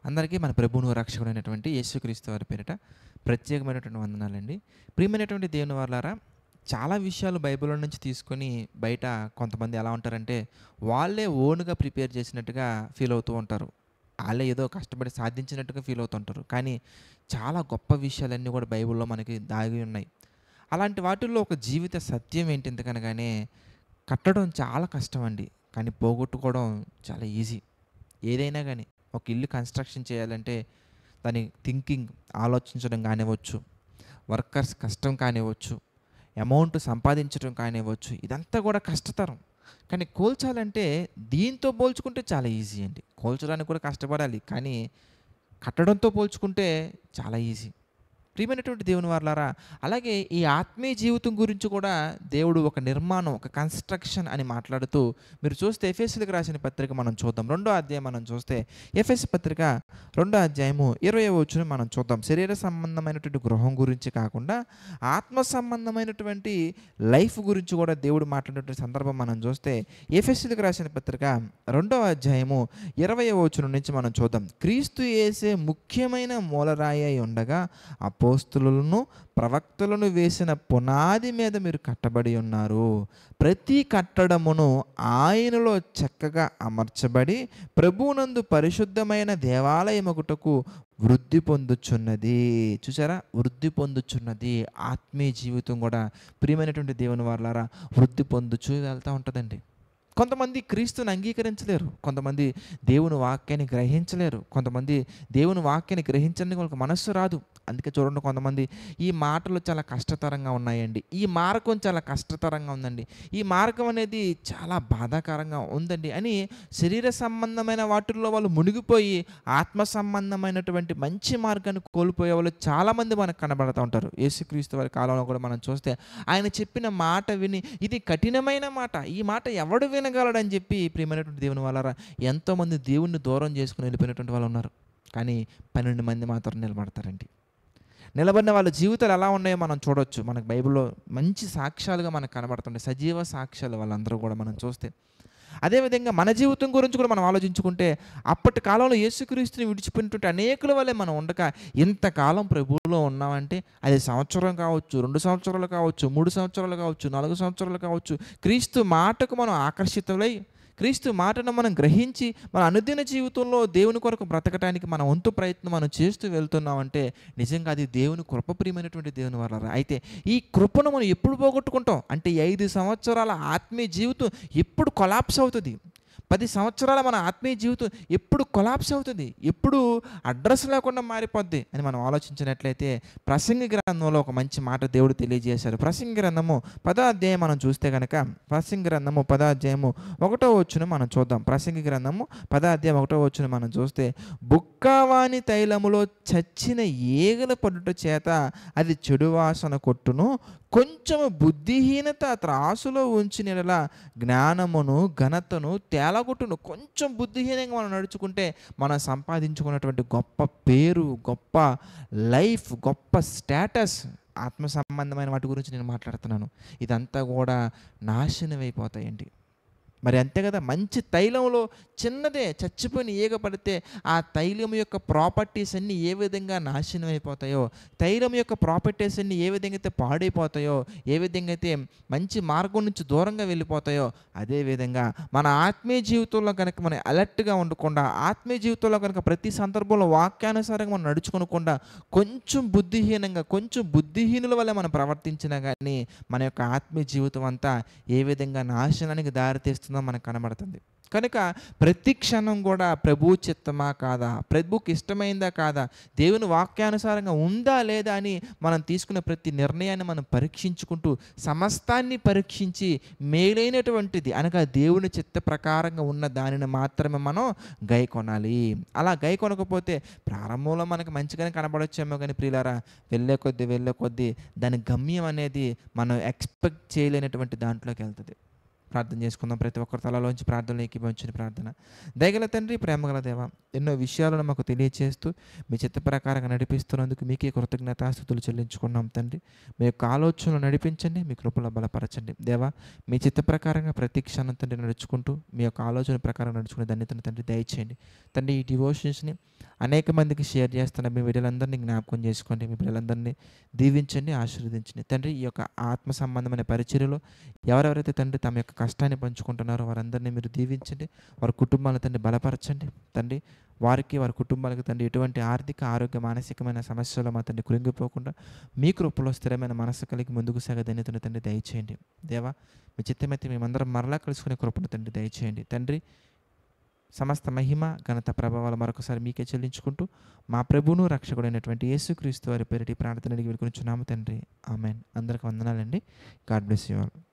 అందరికీ మన ప్రభువును రక్షకుడైనటువంటి యేసుక్రీస్తు వారి పేరిట ప్రత్యేకమైనటువంటి వందనాలండి. ప్రియమైనటువంటి దేవుని వారలారా, చాలా విషయాలు బైబిల్‌లో నుంచి తీసుకొని బయట కొంతమంది ఎలా ఉంటారంటే, వాళ్ళే ఓన్‌గా ప్రిపేర్ చేసినట్టుగా ఫీల్ అవుతూ ఉంటారు. ఆళ్ళే ఏదో కష్టపడి సాధించినట్టుగా ఫీల్ అవుతుంటారు. కానీ చాలా గొప్ప విషయాలన్నీ కూడా బైబిల్‌లో మనకి దాగి ఉన్నాయి. అలాంటి వాటిల్లో ఒక జీవిత సత్యం ఏంటి ఎందుకనగానే, కట్టడం చాలా కష్టమండి. కానీ పోగొట్టుకోవడం చాలా ఈజీ. ఏదైనా గాని ఒక ఇల్లు కన్‌స్ట్రక్షన్ చేయాలంటే దాని థింకింగ్ ఆలోచించడం కానివ్వచ్చు, వర్కర్స్ కష్టం కానివ్వచ్చు, అమౌంట్ సంపాదించడం కానివ్వచ్చు, ఇదంతా కూడా కష్టతరం. కానీ కూల్చాలంటే దీంతో పోల్చుకుంటే చాలా ఈజీ అండి. కూల్చడానికి కూడా కష్టపడాలి. కానీ కట్టడంతో పోల్చుకుంటే చాలా ఈజీ. ప్రియమైనటువంటి దేవుని వారలారా, అలాగే ఈ ఆత్మీయ జీవితం గురించి కూడా దేవుడు ఒక నిర్మాణం, ఒక కన్‌స్ట్రక్షన్ అని మాట్లాడుతూ మీరు చూస్తే ఎఫెసీయులకు రాసిన పత్రిక మనం చూద్దాం. రెండో అధ్యాయం మనం చూస్తే ఎఫెసీ పత్రిక రెండో అధ్యాయము 20వ వచనం మనం చూద్దాం. శరీర సంబంధమైనటువంటి గృహం గురించి కాకుండా ఆత్మ సంబంధమైనటువంటి లైఫ్ గురించి కూడా దేవుడు మాట్లాడినటువంటి సందర్భం మనం చూస్తే ఎఫెసీయులకు రాసిన పత్రిక రెండో అధ్యాయము 20వ వచనం నుంచి మనం చూద్దాం. క్రీస్తు యేసే ముఖ్యమైన మూలరాయి అయి ఉండగా అపోస్తులను ప్రవక్తలను వేసిన పునాది మీద మీరు కట్టబడి ఉన్నారు. ప్రతి కట్టడమును ఆయనలో చక్కగా అమర్చబడి ప్రభువునందు పరిశుద్ధమైన దేవాలయమగుటకు వృద్ధి పొందుచున్నది. చూసారా, వృద్ధి పొందుచున్నది. ఆత్మీయ జీవితం కూడా ప్రియమైనటువంటి దేవుని వారలారా వృద్ధి పొందుచు వెళ్తూ ఉంటుందండి. కొంతమంది క్రీస్తుని అంగీకరించలేరు. కొంతమంది దేవుని వాక్యాన్ని గ్రహించలేరు. కొంతమంది దేవుని వాక్యాన్ని గ్రహించడానికి వాళ్ళకి మనస్సు రాదు. అందుకే చూడండి, కొంతమంది ఈ మాటలు చాలా కష్టతరంగా ఉన్నాయండి, ఈ మార్గం చాలా కష్టతరంగా ఉందండి, ఈ మార్గం అనేది చాలా బాధాకరంగా ఉందండి అని శరీర సంబంధమైన వాటిల్లో వాళ్ళు మునిగిపోయి ఆత్మ సంబంధమైనటువంటి మంచి మార్గాన్ని కోల్పోయే వాళ్ళు చాలామంది మనకు కనబడుతూ ఉంటారు. యేసుక్రీస్తు వారి కాలంలో కూడా మనం చూస్తే ఆయన చెప్పిన మాట విని ఇది కఠినమైన మాట, ఈ మాట ఎవడు వినగలడని చెప్పి ప్రియమైనటువంటి దేవుని వాళ్ళారా ఎంతోమంది దేవుణ్ణి దూరం చేసుకుని వెళ్ళిపోయినటువంటి వాళ్ళు ఉన్నారు. కానీ 12 మంది మాత్రం నిలబడతారండి. నిలబడిన వాళ్ళ జీవితాలు ఎలా ఉన్నాయో మనం చూడొచ్చు. మనకు బైబిల్లో మంచి సాక్ష్యాలుగా మనకు కనబడుతుంటాయి, సజీవ సాక్ష్యాలు వాళ్ళందరూ కూడా మనం చూస్తే. అదేవిధంగా మన జీవితం గురించి కూడా మనం ఆలోచించుకుంటే అప్పటి కాలంలో యేసుక్రీస్తుని విడిచిపోయినటువంటి అనేకుల వల్లే మనం ఉండక ఇంతకాలం ప్రభువులో ఉన్నామంటే అది సంవత్సరం కావచ్చు, 2 సంవత్సరాలు కావచ్చు, 3 సంవత్సరాలు కావచ్చు, 4 సంవత్సరాలు కావచ్చు. క్రీస్తు మాటకు మనం ఆకర్షితులై క్రీస్తు మాటను మనం గ్రహించి మన అనుదిన జీవితంలో దేవుని కొరకు బ్రతకటానికి మన వంతు ప్రయత్నం మనం చేస్తూ వెళ్తున్నామంటే నిజంగా అది దేవుని కృప. ప్రియమైనటువంటి దేవుని వారలారా, అయితే ఈ కృపను మనం ఎప్పుడు పోగొట్టుకుంటాం అంటే ఈ 5 సంవత్సరాల ఆత్మీయ జీవితం ఎప్పుడు కొలాప్స్ అవుతుంది, 10 సంవత్సరాల మన ఆత్మీయ జీవితం ఎప్పుడు కొలాప్స్ అవుతుంది, ఎప్పుడు అడ్రస్ లేకుండా మారిపోద్ది అని మనం ఆలోచించినట్లయితే ప్రసంగి గ్రంథంలో ఒక మంచి మాట దేవుడు తెలియజేశారు. ప్రసంగి గ్రంథము 10వ అధ్యాయం మనం చూస్తే కనుక ప్రసంగి గ్రంథము 10వ అధ్యాయము 1వ వచనం మనం చూద్దాం. ప్రసంగి గ్రంథము 10వ అధ్యాయం 1వ వచనం మనం చూస్తే బుక్కవాని తైలములో చచ్చిన ఈగల పడుట చేత అది చెడు వాసన కొట్టును, కొంచెము బుద్ధిహీనత త్రాసులో ఉంచిన జ్ఞానమును ఘనతను తేలగొట్టును. కొంచెం బుద్ధిహీనంగా మనం నడుచుకుంటే మనం సంపాదించుకున్నటువంటి గొప్ప పేరు, గొప్ప లైఫ్, గొప్ప స్టేటస్, ఆత్మ సంబంధమైన వాటి గురించి నేను మాట్లాడుతున్నాను, ఇదంతా కూడా నాశనం అయిపోతాయండి. మరి అంతే కదా, మంచి తైలంలో చిన్నదే చచ్చిపోయిన ఈగ పడితే ఆ తైలం యొక్క ప్రాపర్టీస్ అన్నీ ఏ విధంగా నాశనం అయిపోతాయో, తైలం యొక్క ప్రాపర్టీస్ అన్నీ ఏ విధంగా అయితే పాడైపోతాయో, ఏ విధంగా అయితే మంచి మార్గం నుంచి దూరంగా వెళ్ళిపోతాయో, అదేవిధంగా మన ఆత్మీయ జీవితంలో కనుక మనం అలర్ట్గా ఉండకుండా, ఆత్మీయ జీవితంలో కనుక ప్రతి సందర్భంలో వాక్యానుసారంగా మనం నడుచుకోకుండా కొంచెం బుద్ధిహీనంగా, కొంచెం బుద్ధిహీనుల వల్ల మనం ప్రవర్తించినా కానీ మన యొక్క ఆత్మీయ జీవితం అంతా ఏ విధంగా నాశనానికి దారితీస్తుందో మనకు కనబడుతుంది. కనుక ప్రతి క్షణం కూడా ప్రభు చిత్తమా కాదా, ప్రభుకి ఇష్టమైందా కాదా, దేవుని వాక్యానుసారంగా ఉందా లేదా అని మనం తీసుకునే ప్రతి నిర్ణయాన్ని మనం పరీక్షించుకుంటూ సమస్తాన్ని పరీక్షించి మేలైనటువంటిది అనగా దేవుని చిత్త ప్రకారంగా ఉన్న దానిని మాత్రమే మనం గైకొనాలి. అలా గైకొనకపోతే ప్రారంభంలో మనకు మంచిగానే కనబడొచ్చేమో కానీ ప్రియులారా వెళ్ళే కొద్దీ దాని గమ్యం అనేది మనం ఎక్స్పెక్ట్ చేయలేనటువంటి దాంట్లోకి వెళ్తుంది. ప్రార్థన చేసుకుందాం. ప్రతి ఒక్కరి తలలోంచి ప్రార్థనలు ఏకీభవించిన ప్రార్థన. దయగల తండ్రి, ప్రేమగల దేవ, ఎన్నో విషయాలను మాకు తెలియచేస్తూ మీ చిత్త ప్రకారంగా నడిపిస్తున్నందుకు మీకే కృతజ్ఞతాస్తుతులు చెల్లించుకున్నాం తండ్రి. మీ యొక్క ఆలోచనలు నడిపించండి, మీ కృపలో బలపరచండి దేవా. మీ చిత్త ప్రకారంగా ప్రతి క్షణం తండ్రి నడుచుకుంటూ మీ యొక్క ఆలోచన ప్రకారం నడుచుకునే ధన్యతను తండ్రి దయచేయండి తండ్రి. ఈ డివోషన్స్ని అనేక మందికి షేర్ చేస్తున్న మీ బిడ్డలందరినీ జ్ఞాపకం చేసుకోండి. మీ బిడ్డలందరినీ దీవించండి, ఆశీర్వదించండి. తండ్రి, ఈ యొక్క ఆత్మ సంబంధమైన పరిచర్యలో ఎవరెవరైతే తండ్రి తమ యొక్క కష్టాన్ని పంచుకుంటున్నారో వారందరినీ మీరు దీవించండి. వారి కుటుంబాలను తండ్రి బలపరచండి. తండ్రి, వారికి వారి కుటుంబాలకు తండ్రి ఎటువంటి ఆర్థిక, ఆరోగ్య, మానసికమైన సమస్యలు మా తండ్రి కృంగిపోకుండా మీ కృపలో స్థిరమైన మనస్సు కలిగి ముందుకు సాగే ధన్యతను తండ్రి దయచేయండి. దేవా, మీ చిత్తమైతే మేమందరం మరలా కలుసుకునే కృపను తండ్రి దయచేయండి. తండ్రి, సమస్త మహిమ, ఘనత, ప్రభావాలు మరొకసారి మీకే చెల్లించుకుంటూ మా ప్రభువును రక్షకుడైనటువంటి యేసుక్రీస్తు వారి పేరిటి ప్రార్థన అడిగి వేడుకొనుచున్నాము తండ్రి. ఆమెన్. అందరికి వందనాలండి. God bless you all.